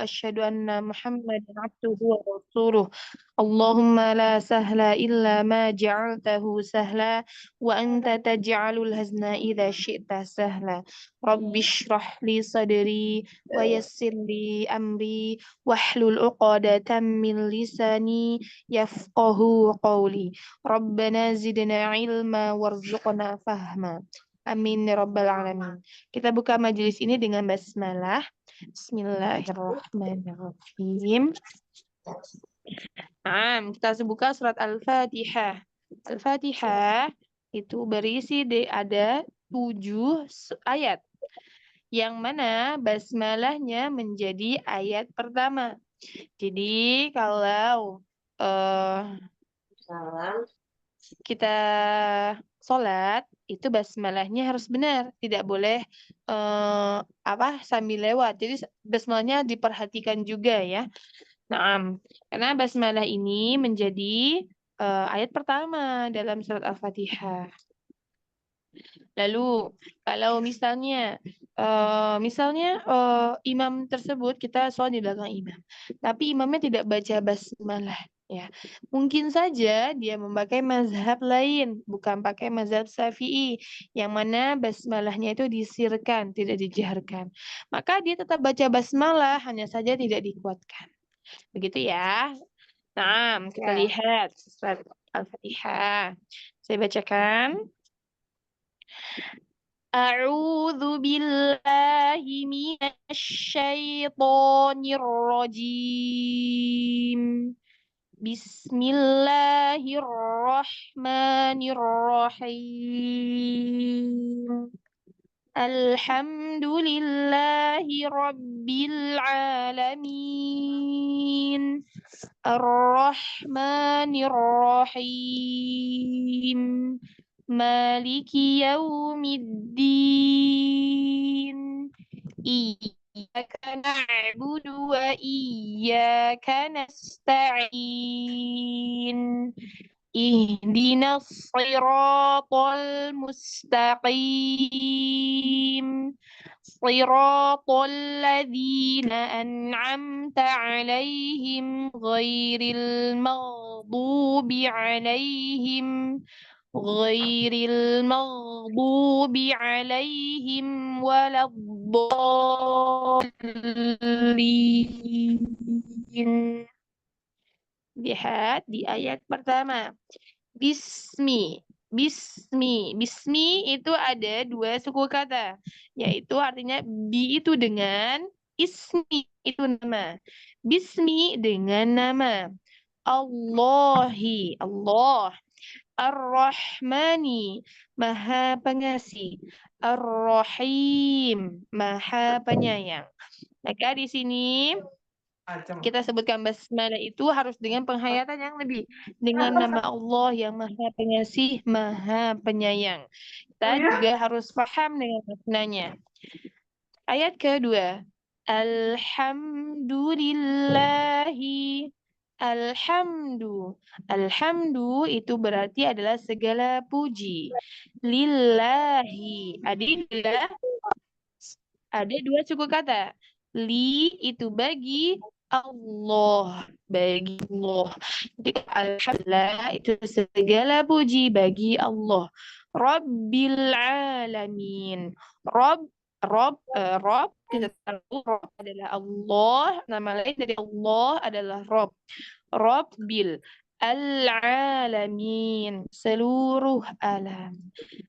asyhadu anna Muhammadan abduhu wa rasuluh. Allahumma la sahla illa ma ja'altahu sahla wa anta taj'alul hazna idza syi'ta sahla. Rabbi shrah li sadri wa yassir li amri wahlul 'uqdatam min lisani yafqahu qawli. Rabbana zidna ilma warzuqna fahma. Amin ya rabbal alamin. Kita buka majelis ini dengan basmalah. Bismillahirrahmanirrahim. Kita buka surat Al-Fatihah. Al-Fatihah itu berisi ada 7 ayat. Yang mana basmalahnya menjadi ayat pertama. Jadi kalau kita sholat itu basmalahnya harus benar, tidak boleh sambil lewat. Jadi basmalahnya diperhatikan juga ya. Nah, karena basmalah ini menjadi ayat pertama dalam surat Al-Fatihah. Lalu kalau misalnya imam tersebut kita sholat di belakang imam, tapi imamnya tidak baca basmalah, ya mungkin saja dia memakai mazhab lain, bukan pakai mazhab Syafi'i, yang mana basmalahnya itu disirkan, tidak dijaharkan. Maka dia tetap baca basmalah, hanya saja tidak dikuatkan. Begitu ya. Nah, kita lihat surat Al-Fatihah. Saya bacakan. A'udzu billahi minasy syaithanir rajim. Bismillahirrahmanirrahim. Alhamdulillahi rabbil alamin. Ar-Rahmanir-Rahim. Maliki yaumiddin. Iyyaka na'budu wa iyyaka nasta'in. Ihdinas siratal mustaqim. Siratal ladzina an'amta 'alaihim ghairil maghdubi alaihim waladdallin. Lihat di ayat pertama. Bismi. Bismi. Bismi itu ada 2 suku kata. Yaitu artinya bi itu dengan, ismi itu nama. Bismi dengan nama. Allahi. Allah. Ar-Rahmani. Maha pengasih. Ar-Rahim. Maha penyayang. Maka di sini kita sebutkan basmalah itu harus dengan penghayatan yang lebih, dengan nama Allah yang Maha Pengasih, Maha Penyayang. Kita juga harus paham dengan maknanya. Ayat kedua. Alhamdulillahi. Alhamdu. Alhamdu itu berarti adalah segala puji. Lillahi. Ada 2 suku kata. Li itu bagi Allah, bagi Allah. Jadi alhamdulillah itu segala puji bagi Allah. Rabbil alamin. Rob kita tahu Rob adalah Allah, nama lain dari Allah adalah Rob. Rabbil Al-alamin, seluruh alam.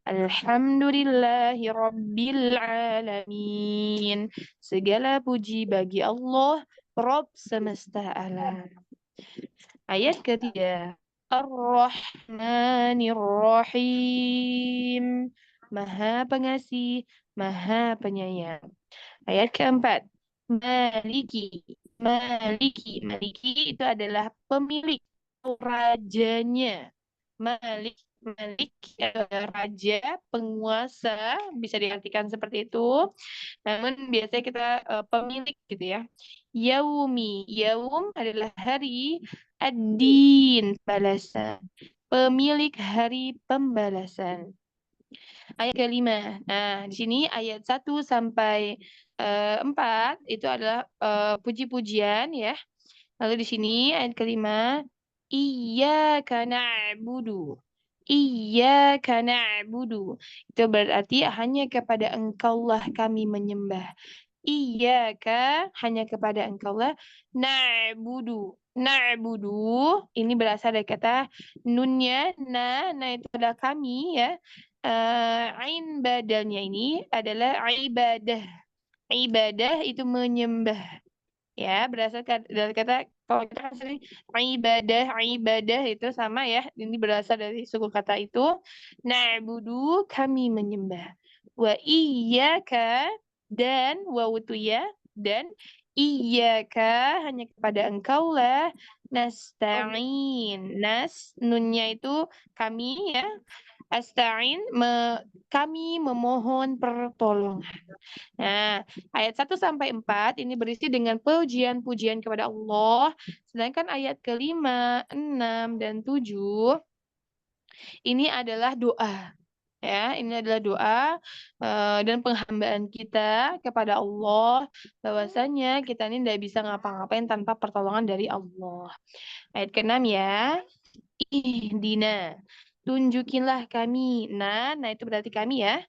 Alhamdulillahi rabbil alamin. Segala puji bagi Allah, Rabb semesta alam. Ayat ketiga. Ar-Rahmanir-Rahim. Maha pengasih, Maha penyayang. Ayat keempat. Maliki. Maliki. Maliki itu adalah pemilik, rajanya. Malik. Malik adalah raja, penguasa, bisa diartikan seperti itu. Namun biasanya kita pemilik gitu ya. Yaumi. Yaum adalah hari. Ad-din, balasan. Pemilik hari pembalasan. Ayat kelima. Nah, di sini ayat 1 sampai 4 itu adalah puji-pujian ya. Lalu di sini ayat kelima, iyyaka na'budu. Iyyaka na'budu. Itu berarti hanya kepada Engkaulah kami menyembah. Iyyaka hanya kepada Engkaulah na'budu. Na'budu ini berasal dari kata nunnya nah itu adalah kami ya. Ain badalnya ini adalah ibadah. Ibadah itu menyembah ya berasal dari kata kalau kita kan sering ibadah itu sama ya ini berasal dari suku kata itu na'budu kami menyembah wa iyyaka dan wawu itu ya dan iyyaka hanya kepada engkau lah nasta'in nunnya itu kami ya asta'in kami memohon pertolongan. Nah, ayat 1 sampai 4 ini berisi dengan pujian-pujian kepada Allah. Sedangkan ayat kelima, 6, dan 7 ini adalah doa. Ya, ini adalah doa dan penghambaan kita kepada Allah bahwasanya kita ini tidak bisa ngapa-ngapain tanpa pertolongan dari Allah. Ayat ke-6 ya. Ihdina. Tunjukilah kami. Nah itu berarti kami ya.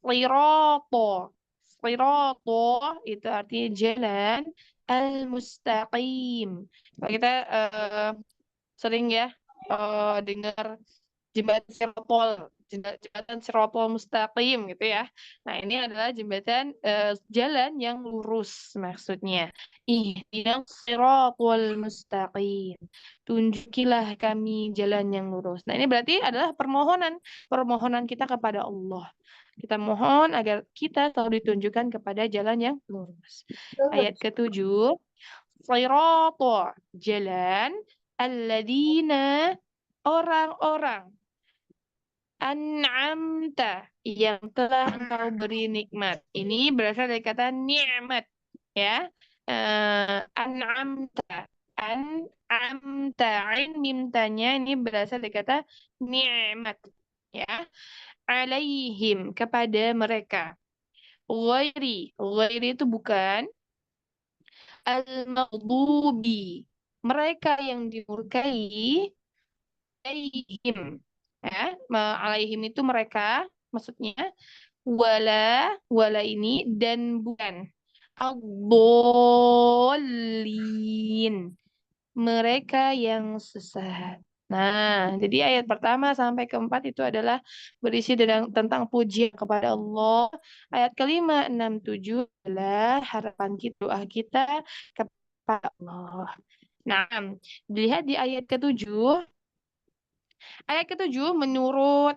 Sirato. Sirato itu artinya jalan al-mustaqim. Kalau kita sering ya dengar jembatan Sirotol, jembatan Sirotol Mustaqim gitu ya. Nah, ini adalah jembatan jalan yang lurus maksudnya. Ihdinas Sirotol Mustaqim. Tunjukilah kami jalan yang lurus. Nah, ini berarti adalah permohonan kita kepada Allah. Kita mohon agar kita selalu ditunjukkan kepada jalan yang lurus. Ayat ke-7, Sirata, jalan alladzina orang-orang an'amta yang telah engkau beri nikmat. Ini berasal dari kata nikmat ya. An'amta an'amta mimtanya ini berasal dari kata nikmat ya. Alaihim kepada mereka. Ghairi itu bukan al-maghdubi. Mereka yang dimurkai alaihim. Ya, alaihim itu mereka, maksudnya wala ini dan bukan. Ad-dallin. Mereka yang sesat. Nah, jadi ayat pertama sampai keempat itu adalah berisi tentang pujian kepada Allah. Ayat kelima, enam, tujuh adalah harapan kita, doa kita kepada Allah. Nah, dilihat di ayat ketujuh menurut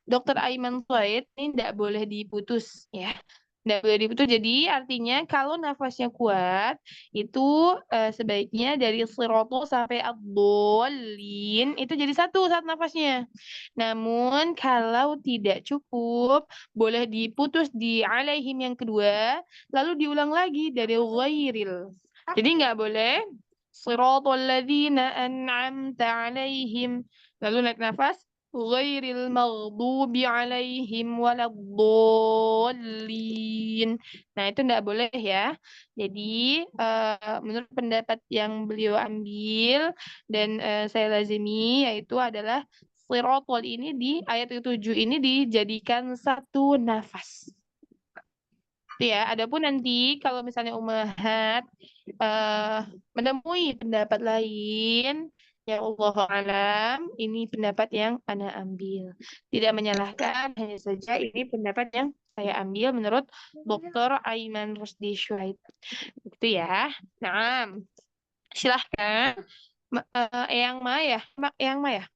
Dokter Aiman Floyd ini tidak boleh diputus ya. Tidak boleh diputus. Jadi artinya kalau nafasnya kuat itu sebaiknya dari siroto sampai ad-dallin itu jadi satu saat nafasnya. Namun kalau tidak cukup boleh diputus di alaihim yang kedua lalu diulang lagi dari ghairil. Jadi nggak boleh siratal ladzina an'amta alaihim lalu naik nafas ghairil maghdubi alaihim waladdallin. Nah, itu enggak boleh ya. Jadi, menurut pendapat yang beliau ambil dan saya lazimi yaitu adalah sirotol ini di ayat ke-7 ini dijadikan satu nafas. Itu ya, adapun nanti kalau misalnya Ummahat menemui pendapat lain, ya Allah alam, ini pendapat yang Ana ambil. Tidak menyalahkan, hanya saja ini pendapat yang saya ambil menurut Dr. Aiman Rusdi Syuaib. Itu ya. Nah, silahkan. Eyang Ma ya? Eyang Ma ya?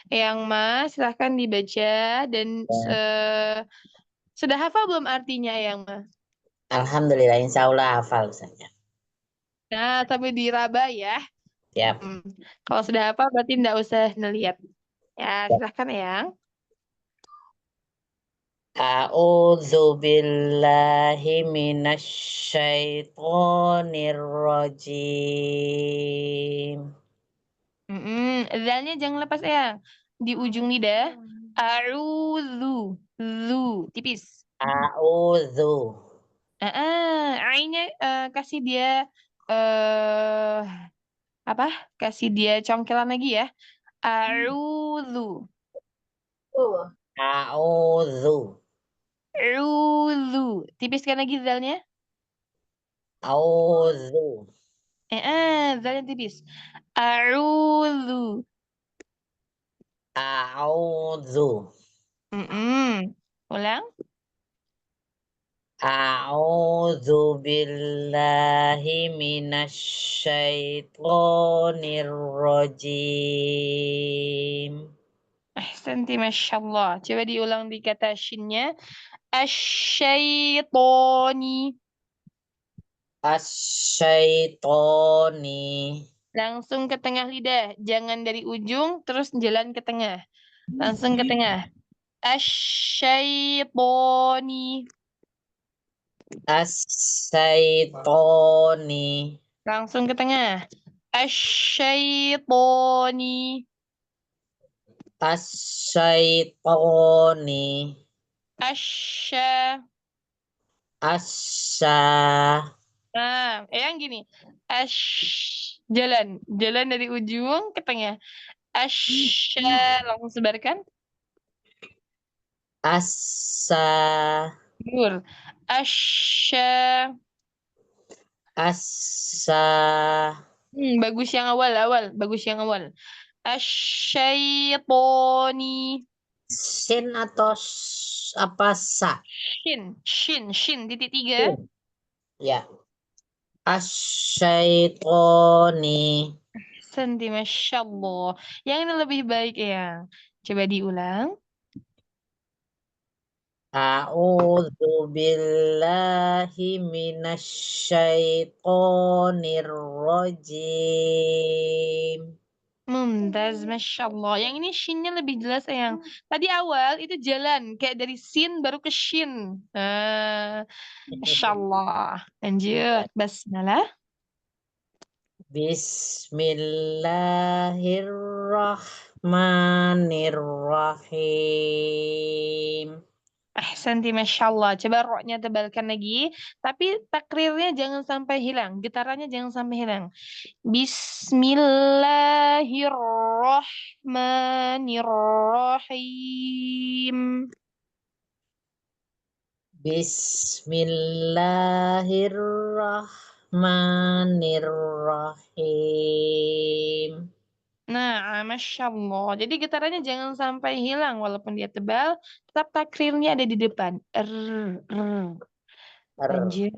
Eyang Ma, silahkan dibaca dan Ya. sudah hafal belum artinya Eyang Ma? Alhamdulillah, insya Allah hafal saya. Nah, sampai diraba ya. Siap. Hmm. Kalau sudah hafal berarti nggak usah ngeliat. Ya, Siap. silahkan Eyang. A'udzu billahi minasyaitonir rajim. Zalnya jangan lepas Eyang. Di ujung lidah. A'udzu. Zu. Tipis. A'udzu. Ainnya kasih dia eh apa? Kasih dia congkelan lagi ya. A'udzu. A'udzu. A'udzu. Tipiskan lagi zalnya. A'udzu. Zalnya tipis. A'udzu. A'udzu. Ulang. A'udzu billahi minasyaitonir rajim. Ahsanti, Masya Allah. Coba diulang di kata shinnya. Asyaitoni. Asyaitoni. Langsung ke tengah lidah. Jangan dari ujung, terus jalan ke tengah. Langsung ke tengah. Asyaitoni. Asyaitoni. Langsung ke tengah. Asyaitoni. Asyaitoni. Asya. Asya. Nah, yang gini. Jalan. Jalan dari ujung ke tengah. Asya. Langsung sebarkan. Asa. Betul. Asya. Asa. Bagus yang awal. Bagus yang awal. Asyaitoni. Sin atau apa sa? Shin. Titik tiga. Sin. Ya. Asyaitoni. Santi, Masya Allah. Yang ini lebih baik ya. Coba diulang. A'udzu billahi minasyaitonir rajim. Mumtaz, Masya Allah. Yang ini shinnya lebih jelas yang tadi awal itu jalan. Kayak dari sin baru ke shin. Masya Allah. Lanjut. Basmalah. Bismillahirrahmanirrahim. Ahsanti, Masya Allah. Coba roknya tebalkan lagi. Tapi takrirnya jangan sampai hilang. Getarannya jangan sampai hilang. Bismillahirrahmanirrahim. Bismillahirrahmanirrahim. Nah, Masya Allah. Jadi getarannya jangan sampai hilang. Walaupun dia tebal, tetap takrirnya ada di depan. Er, Lanjut.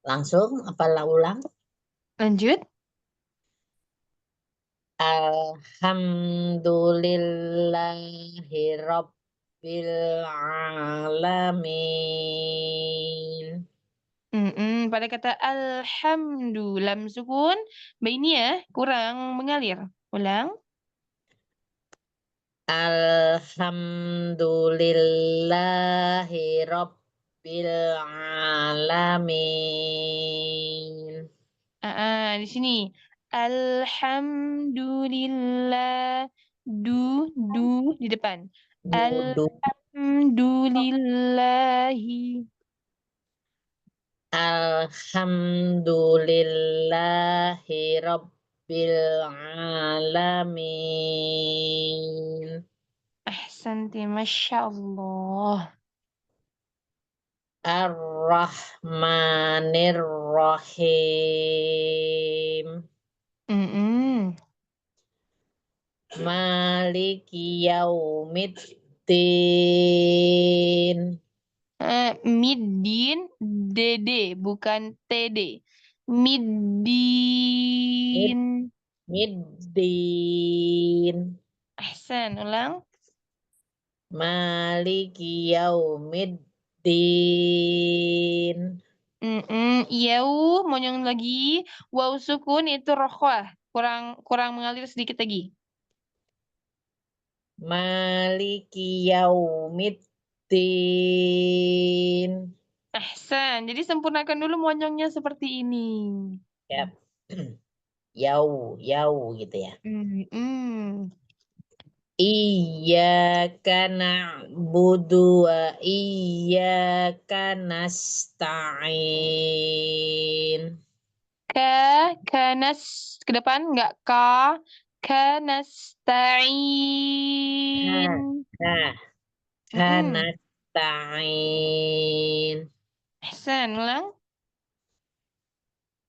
Langsung apa ulang? Lanjut. Alhamdulillahi rabbil alamin. Pada kata alhamdulillah, lam sukun, ini ya kurang mengalir. Ulang. Alhamdulillahi rabbil alamin. Di sini. Alhamdulillah. Du di depan. Dudu. Alhamdulillahi. Alhamdulillahi rabbil alamin. Ahsanti, Masya Allah. Ar-Rahmanir-Rahim. Mm-mm. Maliki yaumiddin. Middin, Dede, bukan TD. Middin. Mid, middin. Ahsan, ulang. Maliki yaumiddin. Yau, monyong lagi. Waw sukun itu rokhwah. Kurang mengalir sedikit lagi. Maliki yaumiddin. Ahsan. Jadi sempurnakan dulu monyongnya seperti ini. Ya. Yau gitu ya. Mm-mm. Iyyaka na'budu wa iyyaka nasta'in. Kanas ke depan nggak kanastain. Ha, Mm-mm. nasta'in. Ahsan, ulang.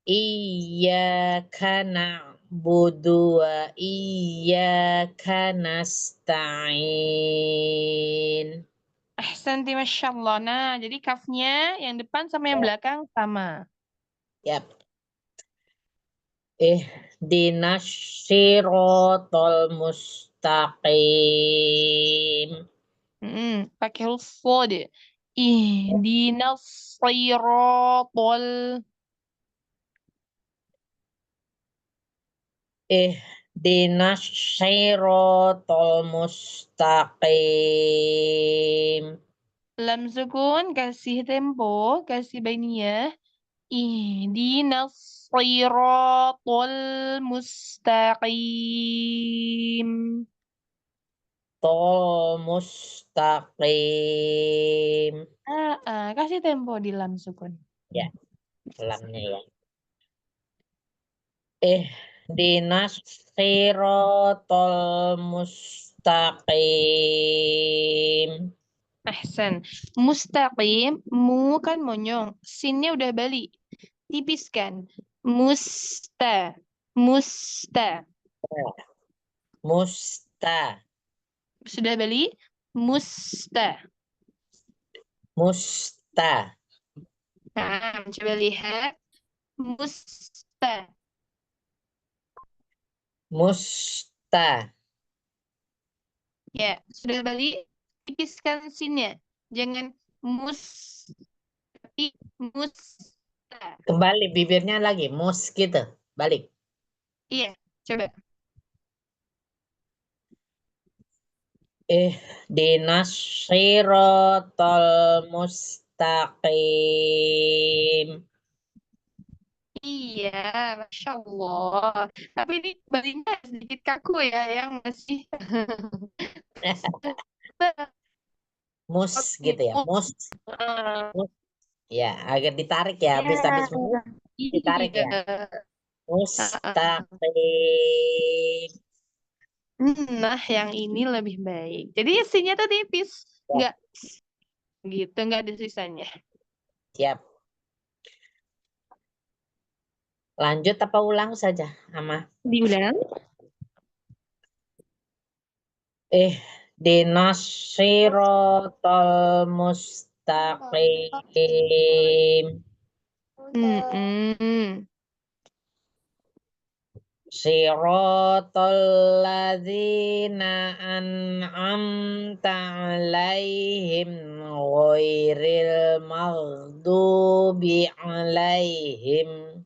Iyyaka na'budu wa iyyaka nasta'in. Ahsanti, Masya Allah. Nah, jadi kafnya yang depan sama yang belakang sama. Yap. Ihdinas siratal mustaqim. Pakai huruf sod. Ihdinas siratal. Ihdinas siratal mustaqim. Lam sukun, kasih tempo, kasih bainiyah. Ihdinas siratal mustaqim. Tol mustaqim. Kasih tempo di lam sukun. Ya, lamnya ya. Ihdinas siratal mustaqim. Ahsan. Mustaqim, mu kan monyong. Sinnya udah balik. Tipiskan. Musta. Musta. Musta. Sudah balik? Musta. Musta. Coba lihat. Musta. Musta. Ya, sudah balik. Tipiskan sinnya. Jangan mus, tapi musta. Kembali bibirnya lagi. Mus gitu. Balik. Iya, coba. Ihdinas siratal mustaqim. Iya, Masya Allah. Tapi ini balingnya sedikit kaku ya, yang masih. Mus gitu ya. Mus. Mus. Ya, agak ditarik ya. Ya, Habis-habis mus ditarik ya. iya. Mustaqim. Nah, yang ini lebih baik. Jadi isinya tuh tipis, Ya, nggak gitu, nggak ada sisanya. siap. Lanjut apa ulang saja, Ama? Diulang. Ihdinas siratal mustaqim. Mm-mm. Siratal ladzina an'amta 'alaihim ghairil maghdubi 'alaihim.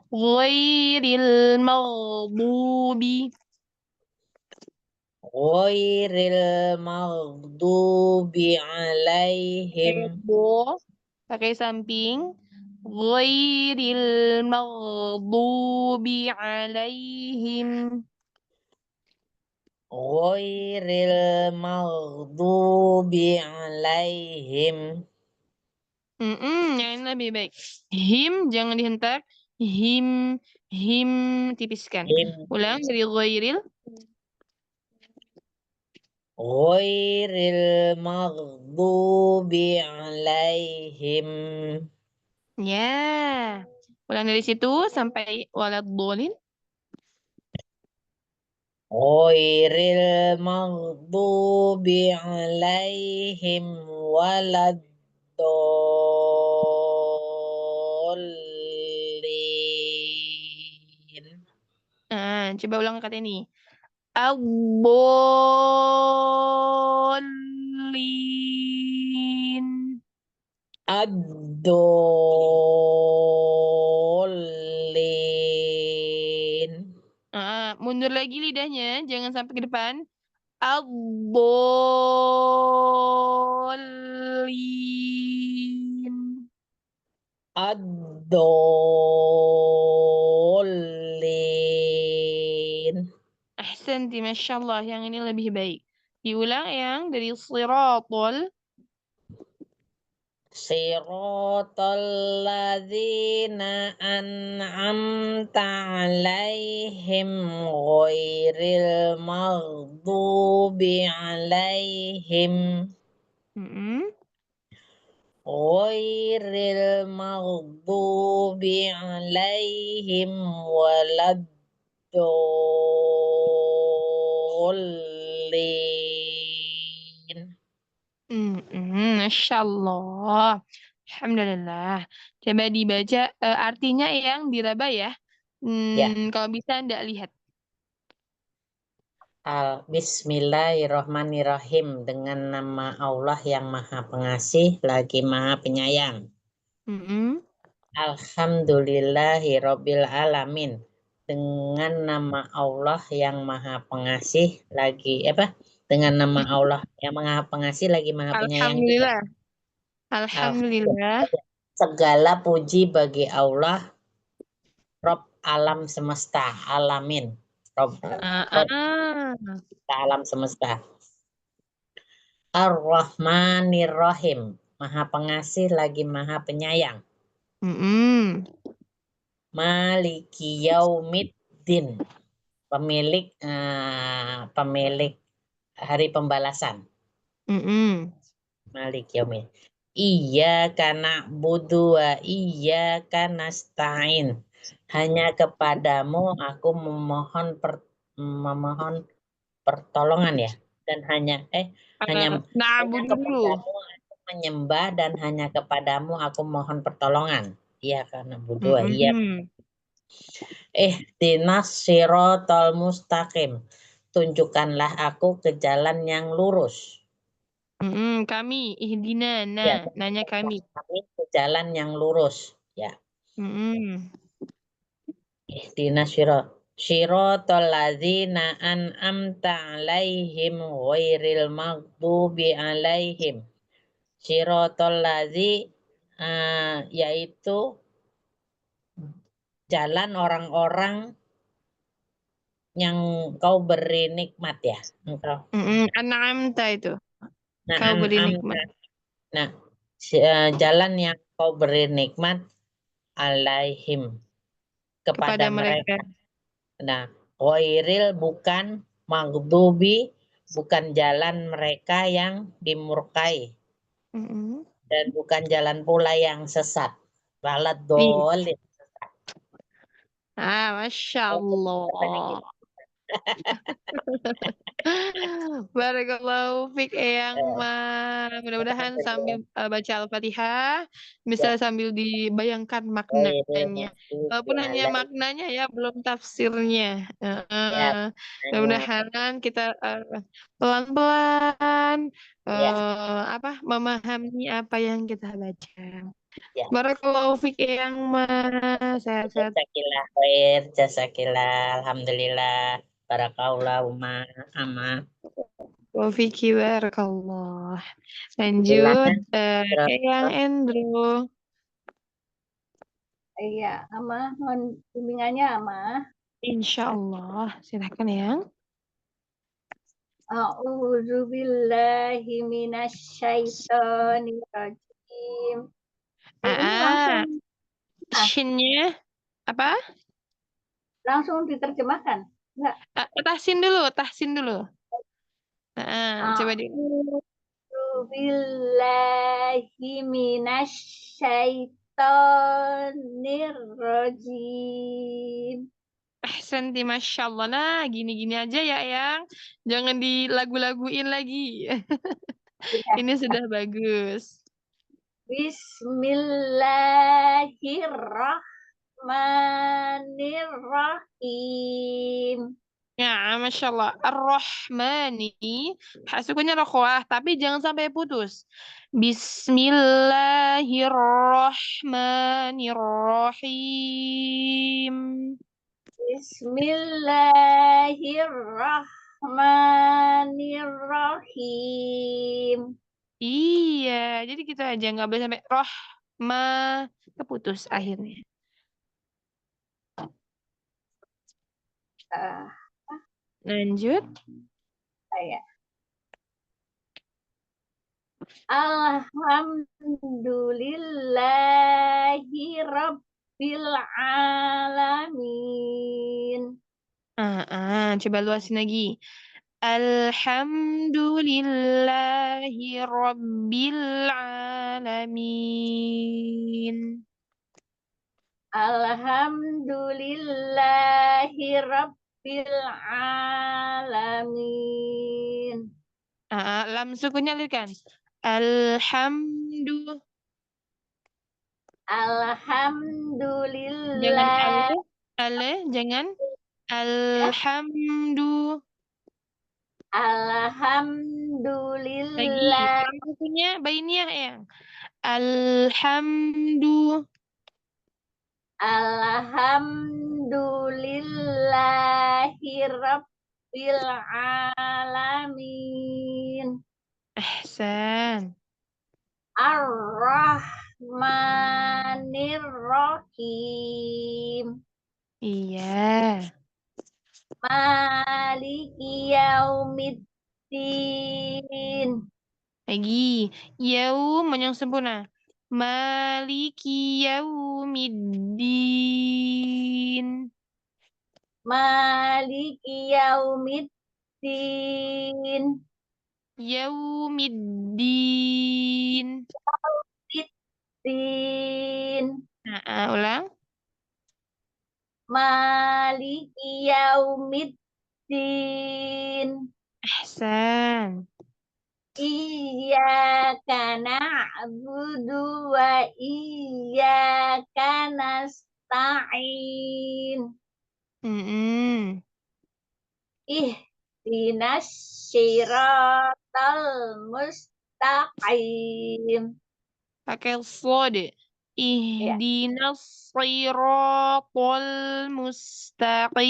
Ghairil maghdubi. Ghairil maghdubi 'alaihim. Bo, pakai samping. Ghairil maghdubi alaihim. Ghairil maghdubi 'alaihim. Yang ini lebih baik. Him, jangan dihentak. Him, him, tipiskan. Him. Ulang dari ghairil. Ghairil maghdubi 'alaihim. Ya. Ulang dari situ sampai waladhdallin. Ghairil maghdubi 'alaihim waladdallin. Coba ulang kata ini. Ad-dallin. Ad-dallin. Mundur lagi lidahnya, jangan sampai ke depan. Ad-dallin. Ad-dallin. Ahsanti, Masya Allah. Yang ini lebih baik. Diulang yang dari siratul. Siratal ladzina an'amta alaihim ghairil maghdubi alaihim Mm-mm. ghairil maghdubi alaihim waladdallin. Masya Allah. Alhamdulillah. Coba dibaca artinya yang diraba ya. Ya. Kalau bisa Anda lihat. Bismillahirrahmanirrahim, dengan nama Allah yang Maha Pengasih lagi Maha Penyayang. Mm-mm. Alhamdulillahirabbil alamin, dengan nama Allah yang Maha Pengasih lagi dengan nama Allah yang Maha Pengasih lagi Maha Penyayang juga. Alhamdulillah. Alhamdulillah. Alhamdulillah, segala puji bagi Allah, Rob alam semesta, alamin. Rob, Ah, Rob ah. alam semesta. Ar-Rahmanir-Rahim, Maha Pengasih lagi Maha Penyayang. Mm-mm. Maliki Yaumiddin, pemilik hari pembalasan. Mm-mm. Maliki Yaumiddin. Iyyaka na'budu wa iyyaka nasta'in. Hanya kepadamu aku memohon pertolongan ya. Dan hanya hanya Na'budu dulu. kepadamu aku menyembah dan hanya kepadamu aku mohon pertolongan. Iya karena butuh iya. Mm-mm. Ihdinas siratal mustaqim. Tunjukkanlah aku ke jalan yang lurus. Mm-mm. Kami, ihdina, Ya, nanya kami. kami ke jalan yang lurus. Ya, Mm-mm. ihdinas siratal ladzina an'amta alaihim ghairil maghdubi alaihim. Siratal ladzi yaitu jalan orang-orang yang kau beri nikmat ya. Engkau. Mm-mm. An'amta itu. Nah, Kau beri nikmat nah jalan yang kau beri nikmat alaihim kepada kepada mereka. mereka. Nah, ghairil bukan, maghdubi bukan jalan mereka yang dimurkai, Mm-mm. dan bukan jalan pula yang sesat. Balad Ih. dolin. Masya Katanya Allah. gitu. Barakallahu fiik Eyang Eh, mudah-mudahan sambil baca Al-Fatihah bisa Ya, sambil dibayangkan ghairil maknanya. maghdubi Walaupun hanya alaihim. maknanya ya belum tafsirnya. Ya, maknanya. Mudah-mudahan kita pelan-pelan Ya, memahami apa yang kita baca. ya. Barakallahu fiik Eyang sehat-sehat. Jazakillah khair, jazakillah, alhamdulillah, barakallahu ama. Wafiki barakallah. Lanjut, Silakan. Eyang Endro. Iya, Ama, mohon bimbingannya, Ama. Insya Allah. Silahkan Eyang. A'udzu billahi minasyaitonir rajim. Ini langsung Shinnya apa? langsung diterjemahkan. Enggak. Tahsin dulu. Coba di. A'udzu billahi minasyaitonir rajim. Ahsanti, Masya Allah. Nah, gini-gini aja ya, Eyang. Jangan dilagu-laguin lagi. Ini sudah bagus. Bismillahirrahmanirrahim. Ya, Masya Allah. Ar-Rahmani. Sukunya rokhwah, tapi jangan sampai putus. Bismillahirrahmanirrahim. Bismillahirrahmanirrahim. Iya, jadi gitu aja. Nggak boleh sampai ma keputus akhirnya. Ah, Lanjut. Saya. Alhamdulillahi Rabbil Alamin. Coba luasin lagi. Alhamdulillahi Rabbil Alamin. Alhamdulillahi Rabbil Alamin. Lam sukunnya alirkan. Alhamdulillah. Jangan Alhamdulillah. jangan. Alhamdulillah. Lagi. Alhamdulillah. Lam sukunnya bainiah ya. Alhamdulillah. Alhamdulillahi Rabbil Alamin. Ahsan. Ar-Rahmanir-Rahim. Iya. Maliki Yaumiddin. Lagi. Yaum yang sempurna. Maliki yaumiddin. Maliki Yaumiddin. Yaumiddin. Din. Ulang. Maliki Yaumiddin. Ahsan. Iyyaka na'budu wa iyyaka nasta'in. Ihdinas siratal mustaqim. Pakai shod. Ya. Ihdinas siratal mustaqim.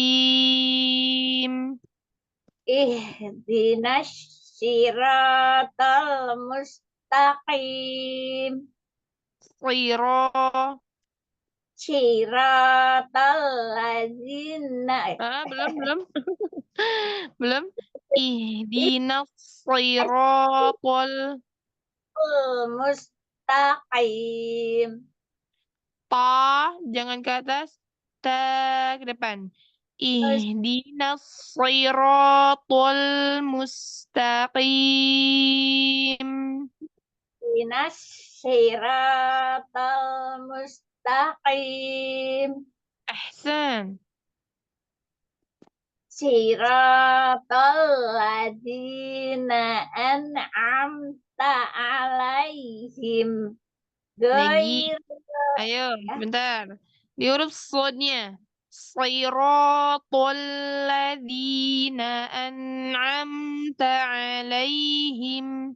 Ihdinas siratal mustaqim. Siratal ladzina. Belum. Belum. Ihdinas siratal Mustaqim. jangan ke atas, ke depan. Ihdinas siratal mustaqim. Ihdinas siratal mustaqim. Ahsan. Siratal ladzina an'amta alaihim. Lagi. Ayo, bentar. Diurut slotnya. Siratal ladzina an'amta alaihim.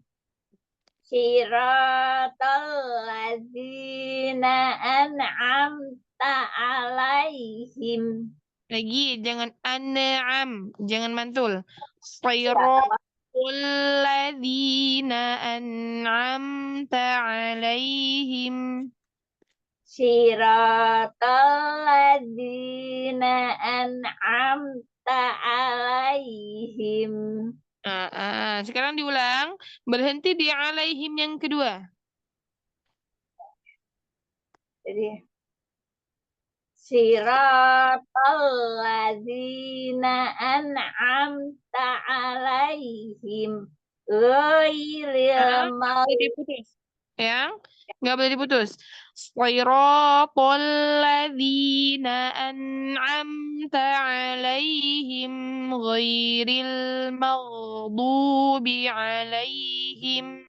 Siratal ladzina an'amta alaihim. Lagi, jangan an'am, jangan mantul. Siratal ladzina an'amta alaihim. Siratal ladzina an'amta alaihim. Sekarang diulang, berhenti di alaihim yang kedua. Jadi siratal ladzina an'amta alaihim ghairil Diputus. Yang nggak boleh diputus. Siratal ladzina an'amta alaihim ghairil maghdubi alaihim.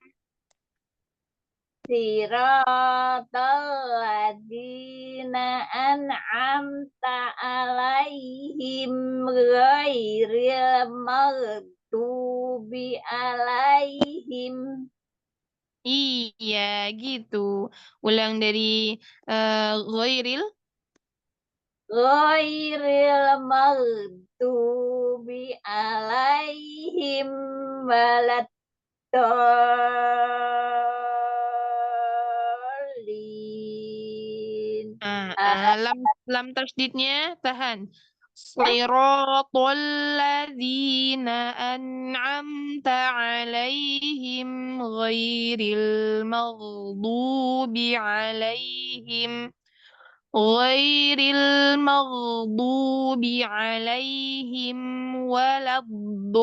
siratal ladzina an'amta alaihim ghairil maghdubi alaihim. Iya, gitu. Ulang dari ghairil. Ghairil maghdubi alaihim waladdallin. Lam tasdidnya tahan. صراط الذين أنعمت عليهم غير المغضوب عليهم ولا الضالين.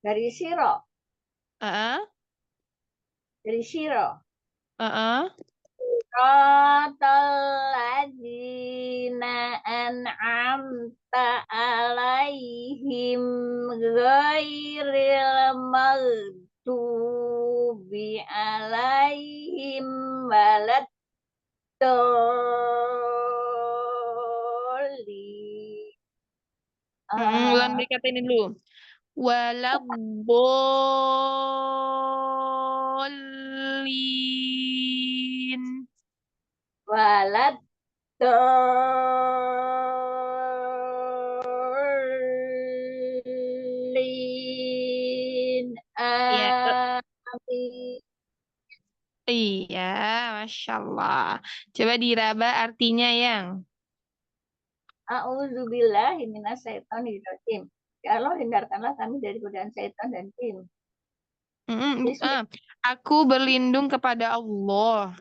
Dari siro. Ah, Dari siro. Sirataladzina an'amta alaihim ghairil maghdubi alaihim waladdallin. ulang berkata ini dulu. Waladdallin. Waladdallin. Ya, Amin. iya, Masya Allah. Coba diraba artinya yang. A'udzubillahi minasyaitonirrajim. Ya Allah, hindarkanlah kami dari godaan syaitan dan jin. Aku berlindung kepada Allah.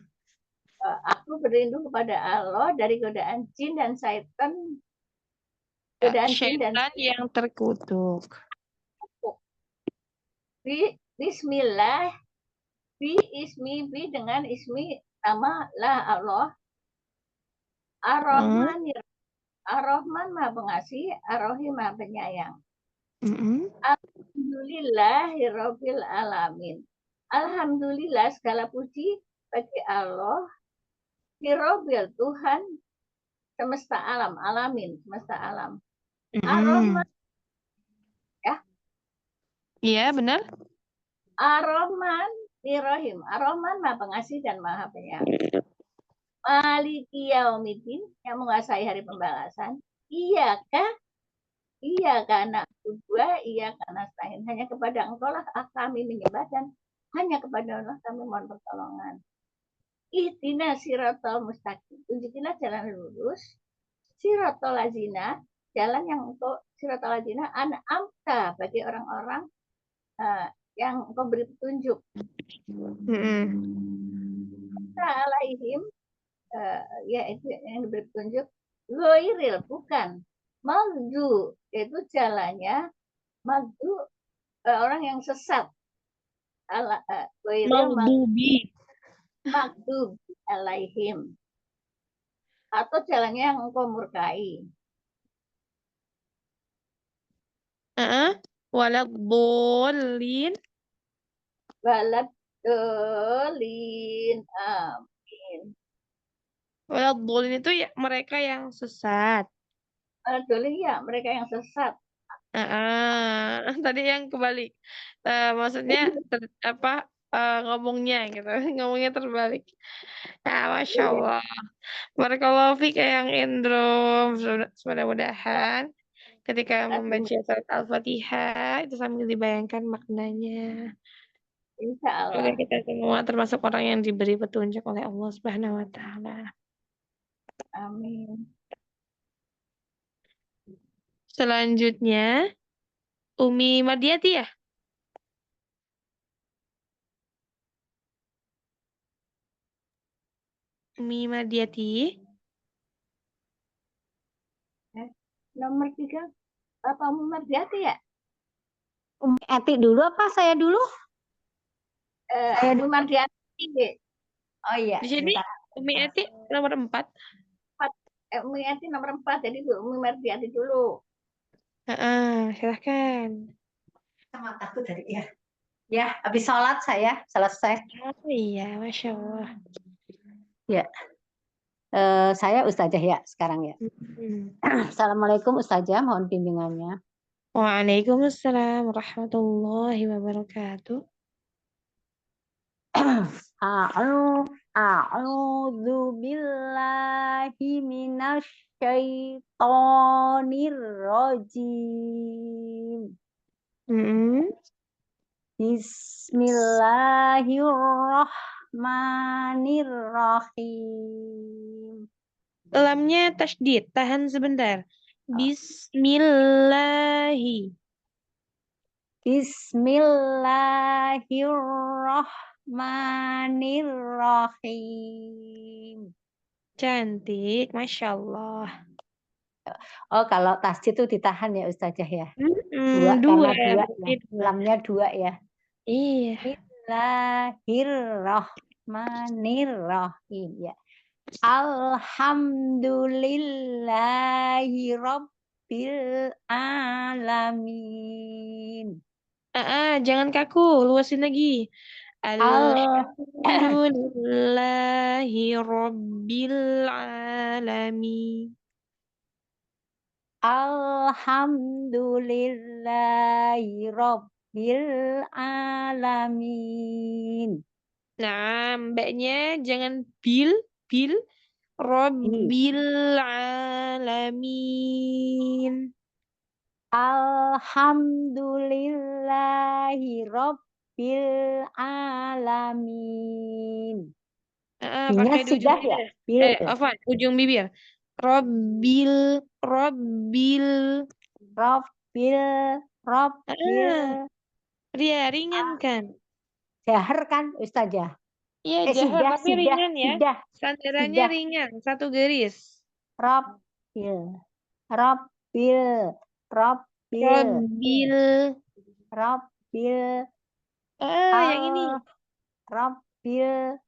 Aku berlindung kepada Allah dari godaan jin dan syaitan. Ya, Godaan jin dan syaitan yang terkutuk. Bismillah. Ismi dengan ismi nama lah Allah. Ar-Rahman. Ar-Rahman Maha Pengasih, Ar-Rahim Maha Penyayang. Alhamdulillahirabbil alamin. Alhamdulillah segala puji bagi Allah. Hirabbil Tuhan semesta alam, alamin, semesta alam. Ar-Rahman. Ya. Iya, benar. Ar-Rahman, Ar-Rahim. Ar-Rahman Maha Pengasih dan Maha Penyayang. Maliki Yaumiddin, yang menguasai hari pembalasan. Iyakah anak dua, karena nasta'in. Hanya kepada Engkau lah kami menyembah dan hanya kepada Allah kami mohon pertolongan. Ihdinas siratal mustaqim. Tunjukilah jalan lurus. Siratal lazina, jalan yang Engkau siratal lazina an'amta bagi orang-orang yang Engkau beri petunjuk. Alaihim, yaitu yang diberi petunjuk. Ghairil, bukan. Maghdu, yaitu jalannya. Maghdu, orang yang sesat. Maghdubi. Maghdu alaihim. Atau jalannya yang engkau murkai. Waladdallin. Waladdallin. Amin. Waladdallin itu ya mereka yang sesat. Waladdallin ya mereka yang sesat. Tadi yang kebalik. Maksudnya ngomongnya gitu. Ngomongnya terbalik. Ya, Masya Allah. Barakallahu fiik yang Indro. Mudah-mudahan ketika membaca surat Al-Fatihah itu sambil dibayangkan maknanya. Insya Allah. Semoga kita semua termasuk orang yang diberi petunjuk oleh Allah Subhanahu wa taala. Amin. Selanjutnya Umi Mardiati ya? Umi Mardiati. Nomor 3. Apa Umi Mardiati ya? Umi Eti dulu apa saya dulu? Saya Umi Mardiati. Oh iya. Di sini Umi Eti nomor 4. Umi Eti nomor 4. Jadi Umi Mardiati dulu. Silahkan. Sama takut tadi ya. Ya, habis sholat saya selesai. Oh iya, Masya Allah. Ya. Saya Ustazah ya sekarang ya. Assalamualaikum Ustazah, mohon bimbingannya. Waalaikumsalam warahmatullahi wabarakatuh. A'udzu billahi minasyaitonir rajim. Bismillahirrahmanirrahim. Ar-Rahmanir-Rahim. Lamnya tasydid, tahan sebentar. Bismillahi. Bismillahirrahmanirrahim. Cantik, Masya Allah. Oh, kalau tasjid itu ditahan ya Ustazah ya. Dua, Dua, karena dua berarti ya. dua. Lamnya dua ya. Iya. Bismillahirrahmanirrahim ya. Alhamdulillahi rabbil alamin. Jangan kaku, luasin lagi. Al Alhamdulillahi Rabbil Alamin. Alhamdulillahi rabbil alamin. Nah, mbaknya jangan bil. Rabbil Alamin. Alhamdulillahi rabbil alamin. Bil-nya Pakai di ujung sudah ya? lidah. Bil. Afwan, ujung bibir. Rabbil. Rabbil. Dia ringan kan? Jahar kan Ustazah? Iya, jahar, tapi ringan ya. Sudah. Sandarannya ringan, satu garis. Rabbil. Yang ini. Rabbil.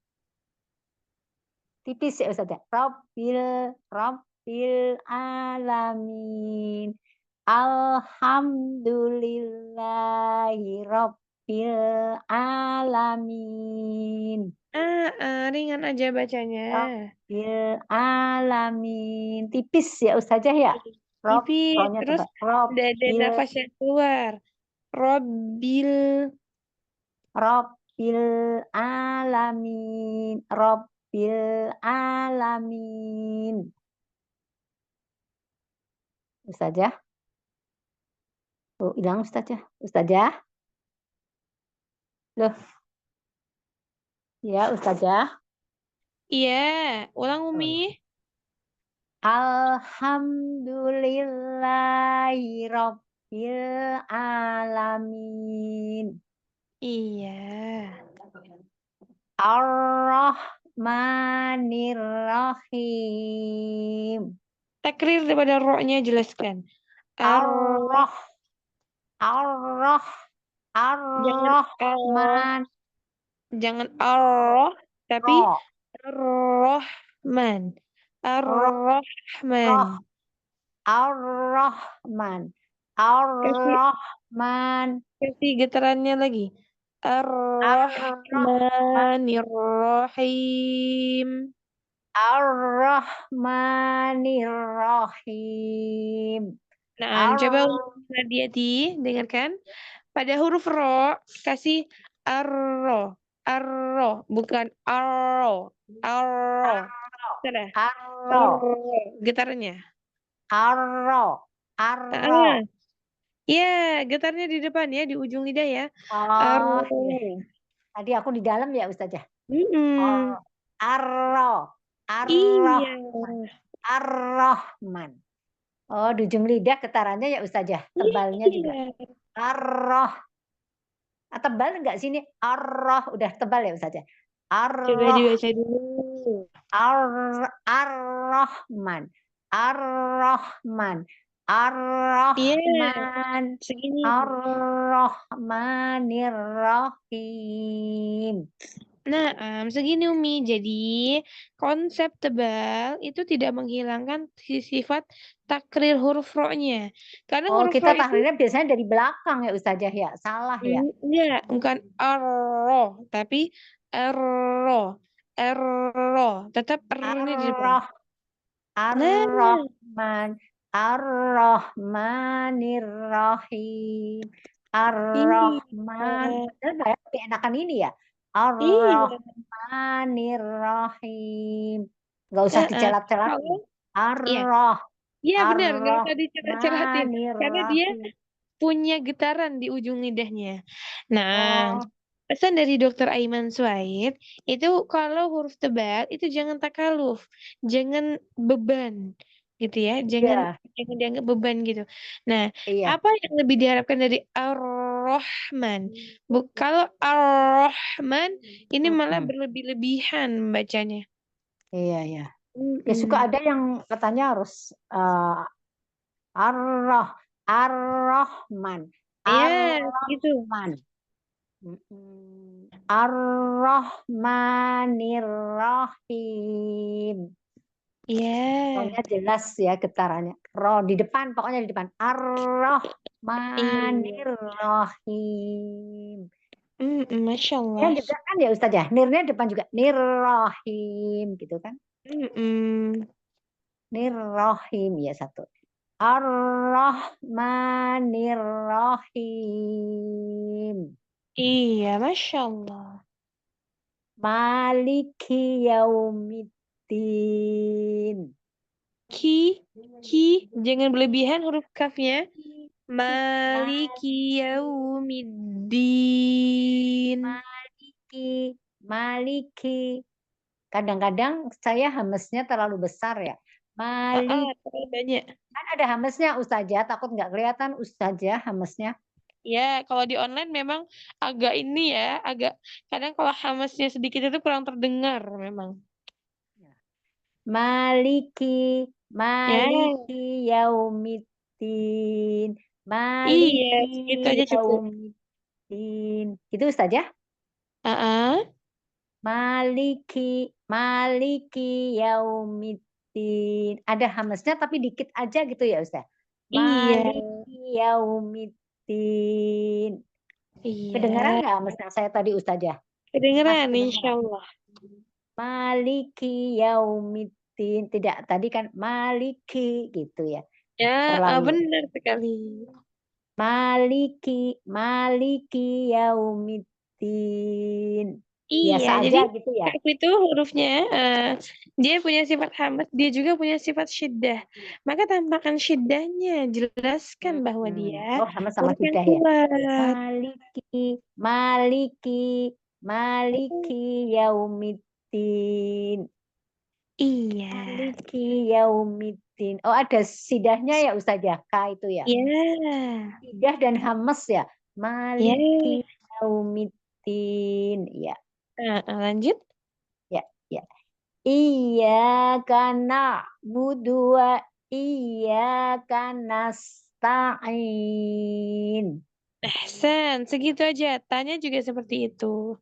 Tipis ya Ustazah. Rabbil alamin. Alhamdulillahi rabbil alamin. Ringan aja bacanya. Rabbil alamin. Tipis ya Ustazah ya? Tipis, terus ada nafas yang keluar. Rabbil alamin. Rabbil alamin. Ustazah? Oh, hilang Ustazah. Ustazah? Loh. Ya, Ustazah. Iya, ulang Umi. Alhamdulillahi rabbil alamin. Iya. Ar-Rahmanir-Rahim. Takrir daripada ro-nya jelaskan. Ar-Rahman. Jangan ar, tapi ar-Rahman. Ar-Rahman. Ar-Rahman. Ar-Rahman. Kasih getarannya lagi. Ar-Rahmanir-Rahim. Ar-Rahmanir-Rahim. Nah, coba hati-hati, dengarkan. Pada huruf ro, kasih arro. Arro, bukan arro. Arro. Sudah. Arro. Getarnya. Arro. Arro. Ya, getarnya di depan ya, di ujung lidah ya. Oh, iya. Tadi aku di dalam ya Ustazah. Arro. Iya. Ar-Rahman. Oh, di ujung lidah getarannya ya Ustazah. Tebalnya juga. Ar-Rah. Tebal enggak sini? Ar-Rah. Udah tebal ya Ustazah. Coba dibaca dulu. Ar-Rahman. Ar-Rahman. Ar-Rahman. Segini. Ar-Rahmanir-Rahim. Nah, segini Umi. Jadi, konsep tebal itu tidak menghilangkan sifat takrir huruf ro-nya. Karena huruf kita ro takrirnya biasanya dari belakang ya Ustazah ya. Salah ya. Enggak, bukan arro, tapi erro. Erro. Tetap R-nya di depan. Ar-Rahman. Ar-Rahmanir-Rahim. Ar-Rahman. Kayak enakan ini ya. Ar-Rahmanir-Rahim. Nggak usah dicelat-celatin. Ar-Rah. Iya benar, nggak usah dicelat-celatin. Karena dia punya getaran di ujung lidahnya. Nah, pesan dari Dokter Aiman Suaid itu kalau huruf tebal itu jangan takaluf, jangan beban gitu ya, jangan Iya, dianggap beban gitu. Nah, iya. apa yang lebih diharapkan dari Ar-Rahman? Kalau Ar-Rahman ini malah Mm-mm. berlebih-lebihan membacanya. Iya, iya. Ya suka Mm-mm. ada yang katanya harus Ar-Rahman, Ya, gitu. Ar-Rahman. Mm-mm. Ar-Rahmanir-Rahim. Ya, Pokoknya jelas ya getarannya. Roh di depan, pokoknya di depan. iya. Ar-Rahmanir-Rahim. Masya Ya Allah. juga kan ya Ustazah. Nirnya depan juga. Nir-Rahim gitu kan. Mm-mm. Nir-Rahim ya satu. Ar-Rahmanir-Rahim. Iya, Masya Allah. Maliki yaumiddin. Ki, jangan berlebihan huruf kafnya. Maliki yaumiddin. Maliki, Maliki. Kadang-kadang saya hamesnya terlalu besar ya. Malik, Terlalu banyak. kan ada hamesnya Ustazah, takut nggak kelihatan Ustazah hamesnya. Ya, kalau di online memang agak ini ya, agak kadang kalau hamasnya sedikit itu kurang terdengar memang. Maliki, Ya, Maliki yaumiddin. iya, Maliki segitu aja cukup. yaumiddin. Itu Ustazah. Ah, Maliki, Maliki yaumiddin. Ada hamesnya tapi dikit aja gitu ya Ustaz. iya, Maliki yaumiddin. Kedengaran iya. nggak hamesnya saya tadi Ustazah? Masih Kedengeran, kedengaran insya nggak? Allah. Maliki yaumiddin. Tidak, tadi kan Maliki gitu ya. Ya, Terlalu. benar sekali. Maliki, Maliki yaumiddin. Iya, Biasa jadi aja gitu ya. kaf itu hurufnya dia punya sifat hamas, dia juga punya sifat syiddah. Maka tampakkan syiddahnya jelaskan bahwa dia Oh, sama-sama huruf yang sudah ya. kuat. Maliki, Maliki, Maliki yaumiddin. Iya, Maliki yaumiddin. Oh, ada sidahnya ya Ustazah. K itu ya. ya, Sidah dan hamas ya. ya. Maliki yaumiddin. Ya, Lanjut. ya, ya. Iyyaka na'budu wa iyyaka nasta'in. Segitu aja. Tanya juga seperti itu.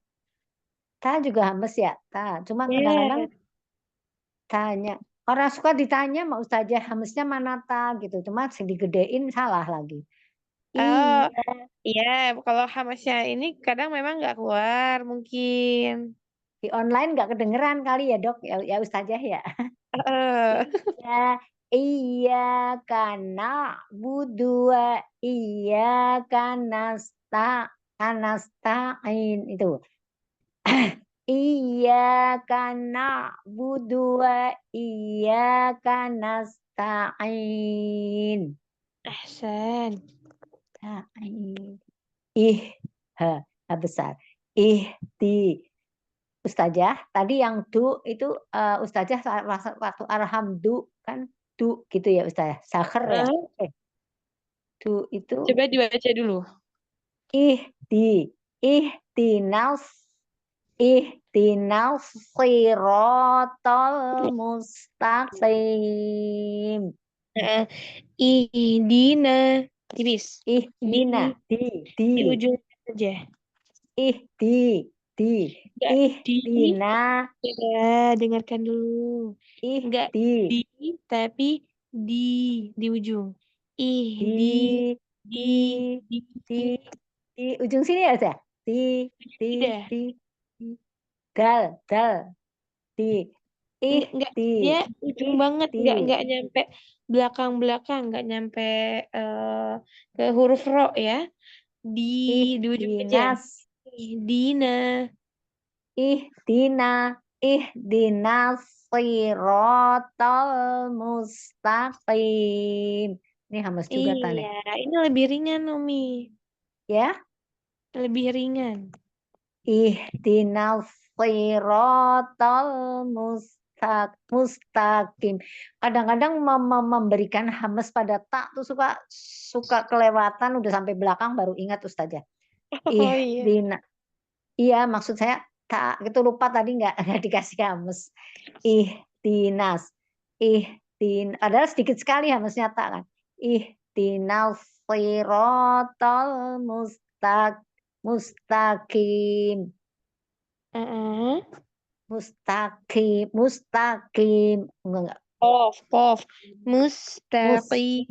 Ta juga hamas ya. Ta. Cuma kadang-kadang Ya, tanya. Orang suka ditanya sama Ustazah hamesnya mana ta gitu. Cuma digedein salah lagi. oh, Iya. iya. Kalau hamasnya ini kadang memang nggak keluar, mungkin. Di online nggak kedengeran kali ya dok. Ya, ya Ustazah ya. Eh, Iya. Iya karena budua. Iya karena kanastain itu. Iya karena budua. Iya karena stain. Ahsan. Stain. Ih, ha besar. Di Ustazah, tadi yang du itu Ustazah waktu alhamdu kan du gitu ya Ustazah. Saker ya. Eh, Du itu Coba dibaca dulu. ihdi ihdinas ihdinas siratal mustaqim. Ihdina. Tipis. Di, Ihdina di ujung saja. ihdi di Enggak di. ihdina Ya, dengarkan dulu. Enggak ihdi di, tapi di. Di ujung. di Di, di di. di di ujung sini ya Ustaz. Di di Tidak. di dal dal di Enggak. di Dia ujung banget. di Enggak nyampe belakang-belakang. Enggak nyampe ke huruf ro ya. Di ujung saja. ihdinas Dina. ihdina ihdinas siratal mustaqim. Ini hamas juga tane. Iya, ini lebih ringan, Umi. Ya, Lebih ringan. ihdinas siratal mustaqim. Kadang-kadang memberikan hamas pada tak tuh suka kelewatan, udah sampai belakang baru ingat Ustazah. Oh iya. Ihdina. Iya, maksud saya tak itu lupa tadi nggak dikasih hamas. Ihdinas. Padahal sedikit sekali hamasnya tak kan. Ihdinas siratal mustaqim. Mustaqim. Enggak. Qaf. Mustaqim.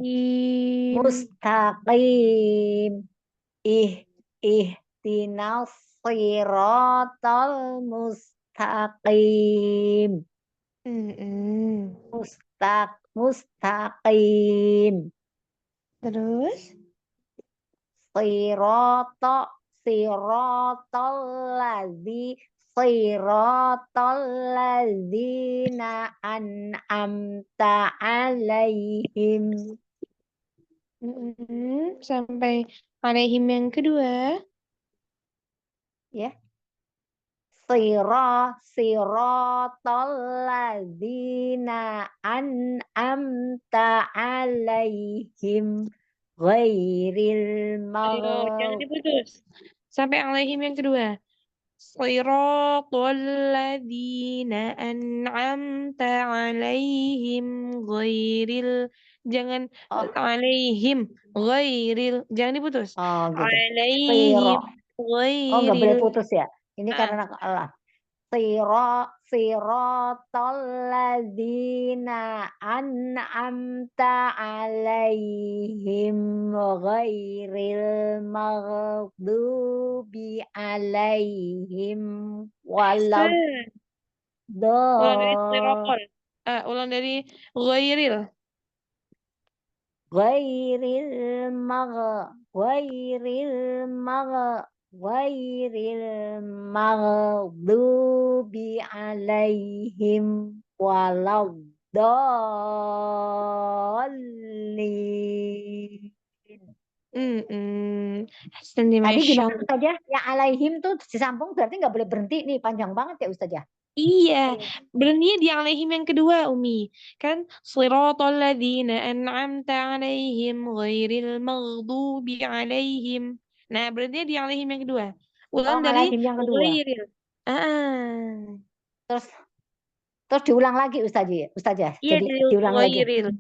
Mustaqim. Ihdinas siratal mustaqim. Mustaqim. Terus? Siratal ladzina an'amta alaihim. Sampai alaihim yang kedua. Ya. Siratal ladzina an'amta alaihim ghairil Ayo, jangan maghdub. diputus. Sampai alaihim yang kedua. Siratal ladzina an'amta alaihim ghairil. Jangan alaihim ghairil. Jangan diputus. Oh gitu. Alaihim Oh nggak boleh ghairil. putus ya. Ini karena Allah. Siratal ladzina an'amta alaihim ghairil maghdubi alaihim Ulang dari siratal. Ulang dari ghairil. Ghairil maghdubi alaihim waladdallin. Tadi Tadi gimana Ustazah? Yang alaihim tuh disambung berarti nggak boleh berhenti nih, panjang banget ya Ustazah. Iya, berhenti di alaihim yang kedua, Umi. Kan siratal ladzina an'amta alaihim ghairil maghdubi alaihim. Nah, berhenti di alaihim yang kedua. Ulang dari Alaihim yang kedua. ghairil. Terus diulang lagi Ustazah. Iya, Jadi dari diulang lagi. ghairil.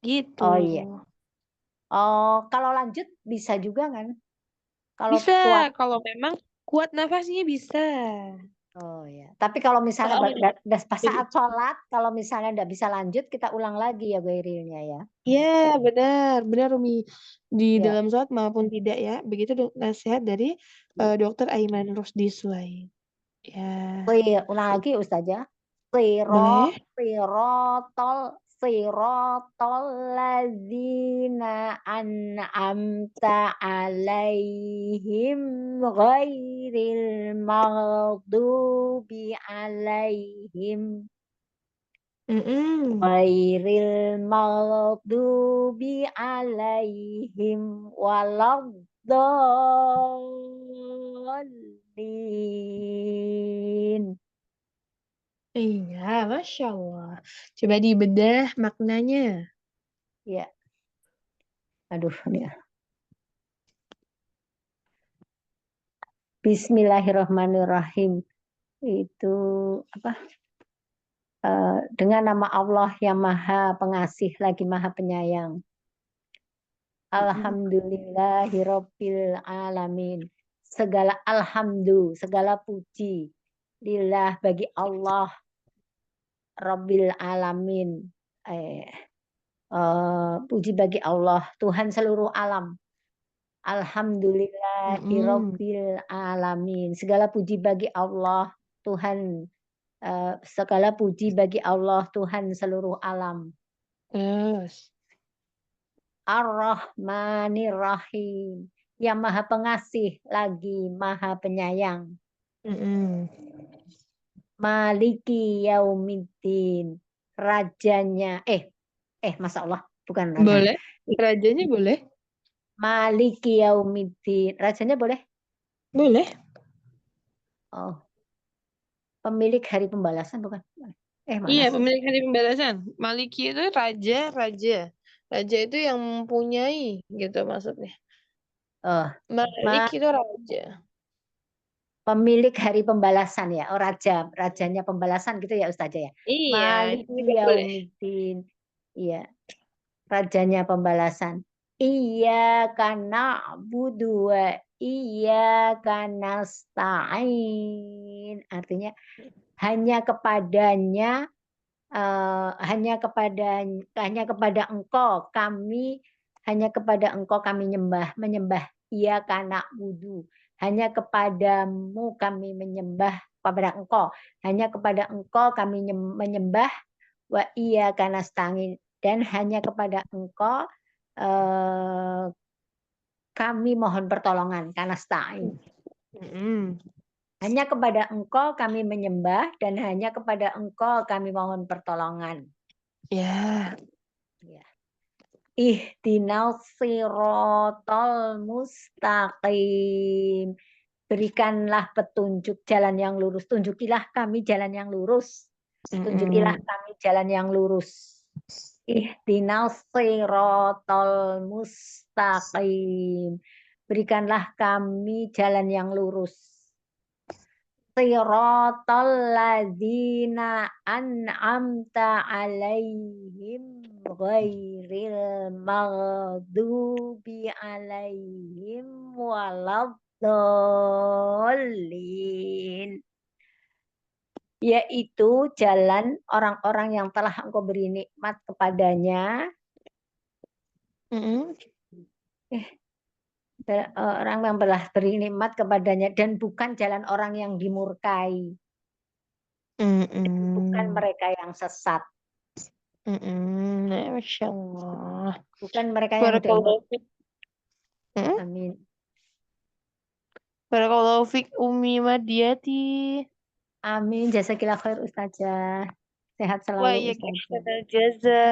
Gitu. Oh iya. Oh, kalau lanjut bisa juga kan? Kalau Bisa, kuat. kalau memang kuat nafasnya bisa. Oh ya. Tapi kalau misalnya Soalnya pas saat sholat, kalau misalnya nggak bisa lanjut, kita ulang lagi ya gairilnya ya. ya, benar Umi. Di Ya. dalam sholat maupun tidak ya. Begitu nasihat dari Dokter Aiman Rusdi Suai. Ya. Ulang lagi Ustazah. Boleh? Siratal ladzina an'amta alaihim ghairil maghdubi alaihim ghairil maghdubi alaihim waladdallin. Iya, Masya Allah. Coba dibedah maknanya. Ya. Aduh, ya. Bismillahirrahmanirrahim. Itu apa? Dengan nama Allah yang Maha Pengasih lagi Maha Penyayang. Alhamdulillahirabbil alamin. Segala segala puji lillah bagi Allah Rabbil alamin. Puji bagi Allah Tuhan seluruh alam. Alhamdulillahirabbil alamin. Segala puji bagi Allah Tuhan segala puji bagi Allah Tuhan seluruh alam. Terus. Ar-Rahmanir-Rahim. Yang Maha Pengasih lagi Maha Penyayang. Maliki Yaumiddin. Rajanya Masya Allah bukan raja. Boleh? Rajanya boleh? Maliki Yaumiddin. Rajanya boleh? Boleh. Oh, pemilik hari pembalasan bukan? Mana Iya, sih? pemilik hari pembalasan. Maliki itu raja, raja. Raja itu yang mempunyai, gitu maksudnya. Oh, Malik itu raja. pemilik hari pembalasan ya. Oh, rajanya pembalasan gitu ya Ustazah ya. Iya, itu Maliki juga boleh. yaumiddin. Iya, rajanya pembalasan. Iyyaka na'budu wa iyyaka nasta'in. Artinya hanya kepadanya hanya kepada engkau kami menyembah ia karena wudu, hanya kepadamu kami menyembah, kepada engkau hanya kepada engkau kami menyembah, wa iya karena stangin, dan hanya kepada engkau kami mohon pertolongan, karena stain. Hanya kepada engkau kami menyembah dan hanya kepada engkau kami mohon pertolongan. Ya. Ya. Ihdinas siratal mustaqim. Berikanlah petunjuk jalan yang lurus. Tunjukilah kami jalan yang lurus. Tunjukilah kami jalan yang lurus. Ihdinas siratal mustaqim. Berikanlah kami jalan yang lurus. Siratal ladzina an'amta alaihim ghairil maghdubi alaihim waladdallin, yaitu jalan orang-orang yang telah engkau beri nikmat kepadanya, orang yang telah beri nikmat kepadanya, dan bukan jalan orang yang dimurkai, bukan mereka yang sesat, Masya Allah. bukan mereka yang Barakallahu fik. Amin. Barakallahu fik Umi Madiati. Amin. Jazakillah khair Ustazah. Sehat Wa selalu iyyakum Ustazah. ahsanal jaza.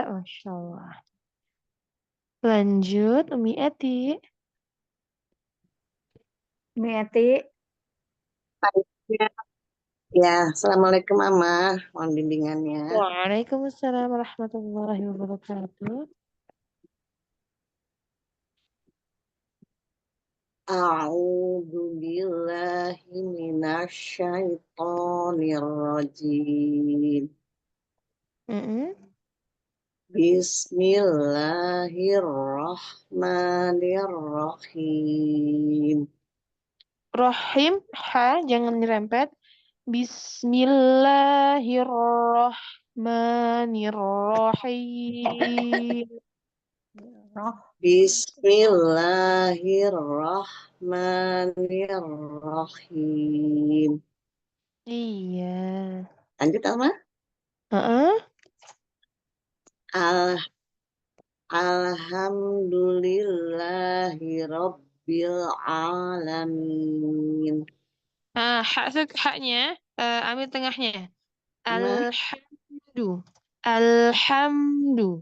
Masya Allah. Lanjut Umi Ati. Miati. Ya, Assalamualaikum Mama. Mohon bimbingannya. Waalaikumsalam warahmatullahi wabarakatuh. A'udzu billahi minasyaitonir rajim. Bismillahirrahmanirrahim. Rahim, ha, jangan dirempet. Bismillahirrahmanirrahim. Bismillahirrahmanirrahim. Iya. Lanjut Alma. Alhamdulillahirabbil alamin. Haknya, ambil tengahnya. Ma? Alhamdu.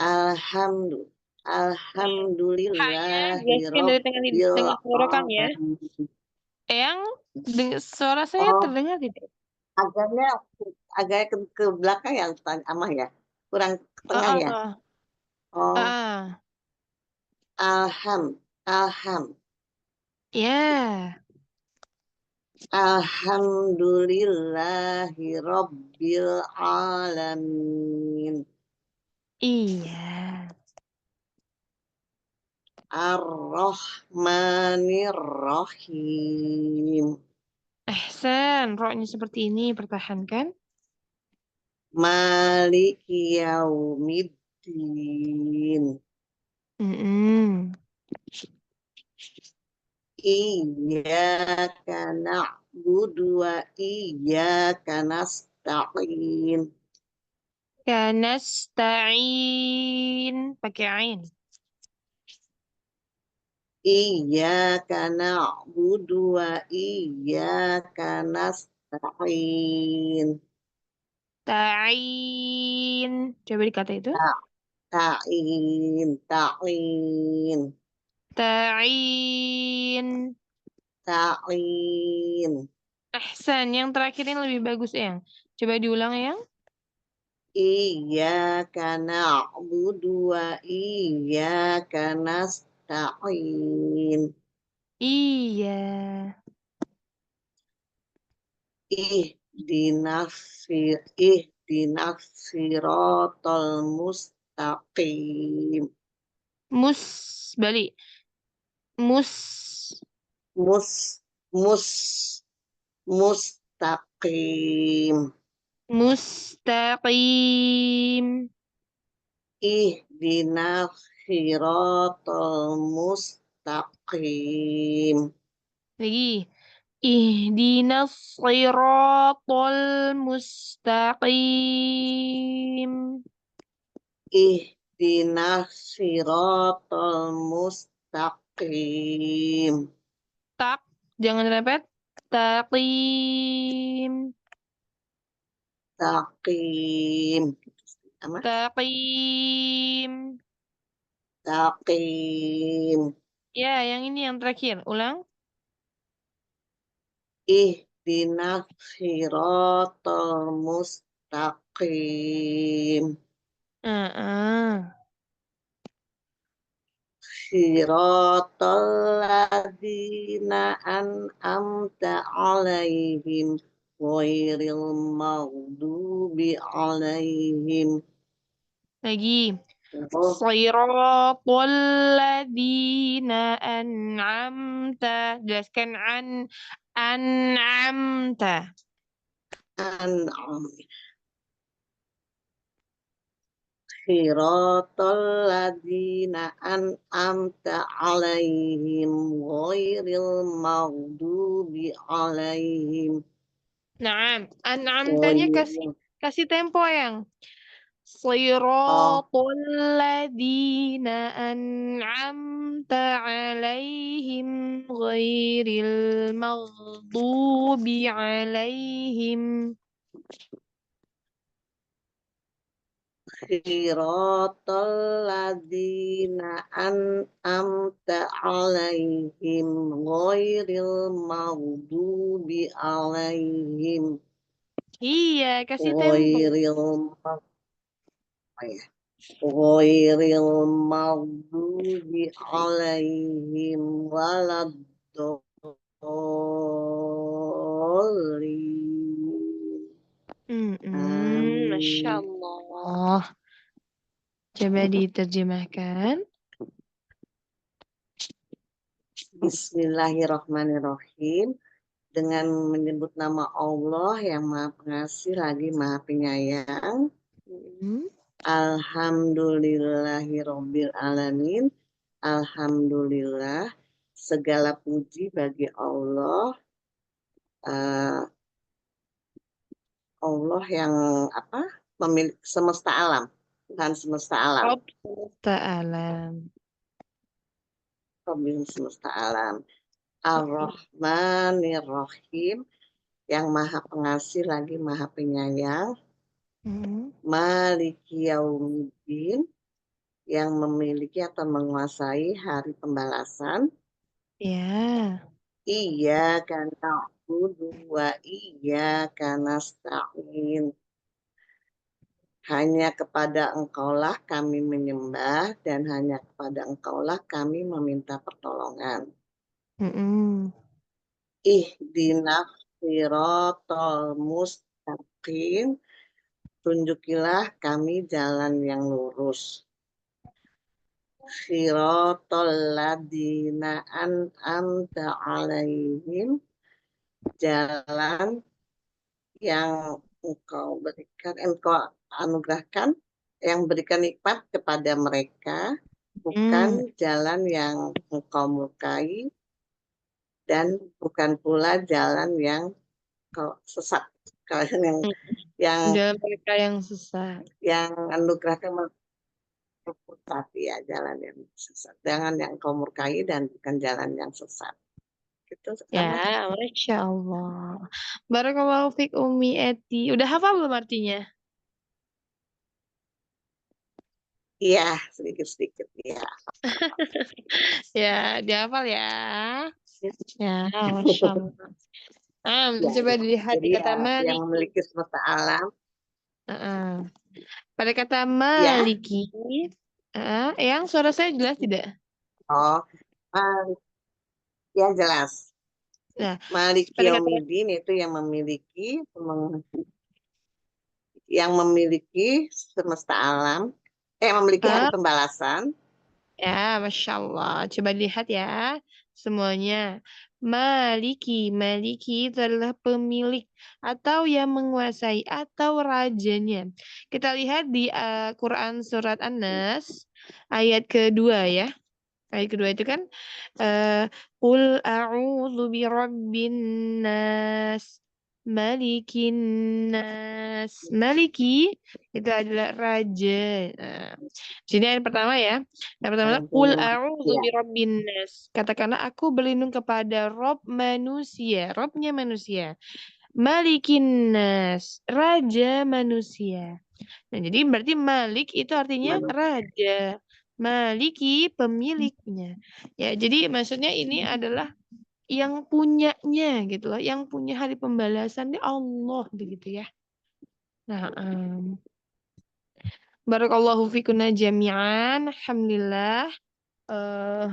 Alhamdu. Alhamdulillahirabbil dari tengah tenggorokan ya. Yang suara saya terdengar tidak? agaknya ke belakang ya Ustaz Amah ya. Kurang ke tengah ya. Alham. Ya. Alhamdulillahirabbil alamin. Iya. Ar-Rahmanir-Rahim. Ihsan, rohnya seperti ini, pertahankan. Maliki yaumiddin. Iyyaka na'budu wa iyyaka nasta'in. Kanasta'in, pakai ain. Iyyaka na'budu wa iyyaka nasta'in. Ta'in. Coba dikata itu. Ta'in. Ta'in. ta'in. Ahsan. Yang terakhir ini lebih bagus, Eyang. Coba diulang, Eyang. Iyyaka na'budu wa iyyaka nasta'in. Iya. Ihdinas siratal mustaqim. Balik. Mus. Mustaqim. Mustaqim. Ihdinas siratal mustaqim. Lagi. Ihdinas siratal mustaqim. Ihdinas siratal mustaqim. Tak. Jangan repet. Taqim. Taqim. Taqim. Taqim. Ya, yang ini yang terakhir. Ulang. Ihdinas siratal mustaqim. Siratal ladzina an'amta 'alaihim ghairil maghdubi 'alaihim. Lagi. Oh, Siratal ladzina an'amta. Jelaskan an'amta. an'am. Siratal ladzina an'amta 'alaihim ghairil maghdubi 'alaihim. Naam. An'amtanya kasih tempo, yang. Oh, Siratal ladzina an'amta 'alaihim ghairil maghdubi 'alaihim. siratal ladzina an'amta 'alaihim ghairil maghdubi 'alaihim. Iya, kasih tempo. Ghairil maghdubi 'alaihim waladdallin. Masya Amin. Allah. Coba diterjemahkan. Bismillahirrahmanirrahim. Dengan menyebut nama Allah yang Maha Pengasih lagi Maha Penyayang. Alhamdulillahirabbil alamin. Alhamdulillah, segala puji bagi Allah. Allah yang pemilik semesta alam, Tuhan semesta alam. Rabb semesta alam. Pemilik semesta alam. Ar-Rahmanir-Rahim, yang Maha Pengasih lagi Maha Penyayang. Maliki Yaumiddin, yang memiliki atau menguasai hari pembalasan. Ya. Iyyaka na'budu wa iyyaka nasta'in. Hanya kepada Engkaulah kami menyembah dan hanya kepada Engkaulah kami meminta pertolongan. Ihdinas siratal mustaqim. Tunjukilah kami jalan yang lurus. Siratal ladzina an'amta 'alaihim. Jalan yang Engkau berikan, Engkau anugerahkan, yang berikan nikmat kepada mereka, bukan jalan yang Engkau murkai dan bukan pula jalan yang Engkau sesat. Jalan mereka yang sesat. Yang anugerahkan sesat, ya, jalan yang sesat. Jangan yang Engkau murkai dan bukan jalan yang sesat. Gitu, Ya, Masya Allah. Barakallahu fiik Umi Eti. Udah hafal belum artinya? Iya, sedikit-sedikit ya. Ya, dihafal ya. Ya, Masya Allah. Ya, Coba dilihat di jadi kata ya, yang maliki. memiliki semesta alam. Pada kata Ya, maliki, yang suara saya jelas tidak? oh, Malik- ya jelas. Nah, Maliki pada kata Yaumiddin itu yang memiliki semesta alam, memiliki hari pembalasan. ya, Masya Allah. Coba dilihat ya semuanya. Maliki, maliki itu adalah pemilik atau yang menguasai atau rajanya. Kita lihat di Quran surat An-Nas ayat kedua ya. Ayat kedua itu kan Qul a'udzu birabbin nas malikin nas. Maliki itu adalah raja. Nah, sini ayat pertama ya. Yang pertama adalah Qul a'udzu Ya, birabbin nas. Katakanlah aku berlindung kepada Rob manusia, Robnya manusia. Malikin nas, raja manusia. Nah, jadi berarti Malik itu artinya raja. Maliki pemiliknya. Ya, jadi maksudnya ini adalah yang punyanya gitu loh, yang punya hari pembalasan di Allah begitu ya. Nah, barakallahu fikuna jami'an. Alhamdulillah. Eh,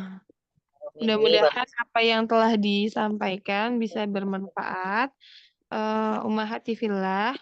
mudah-mudahan apa yang telah disampaikan bisa bermanfaat. Ummahati fillah.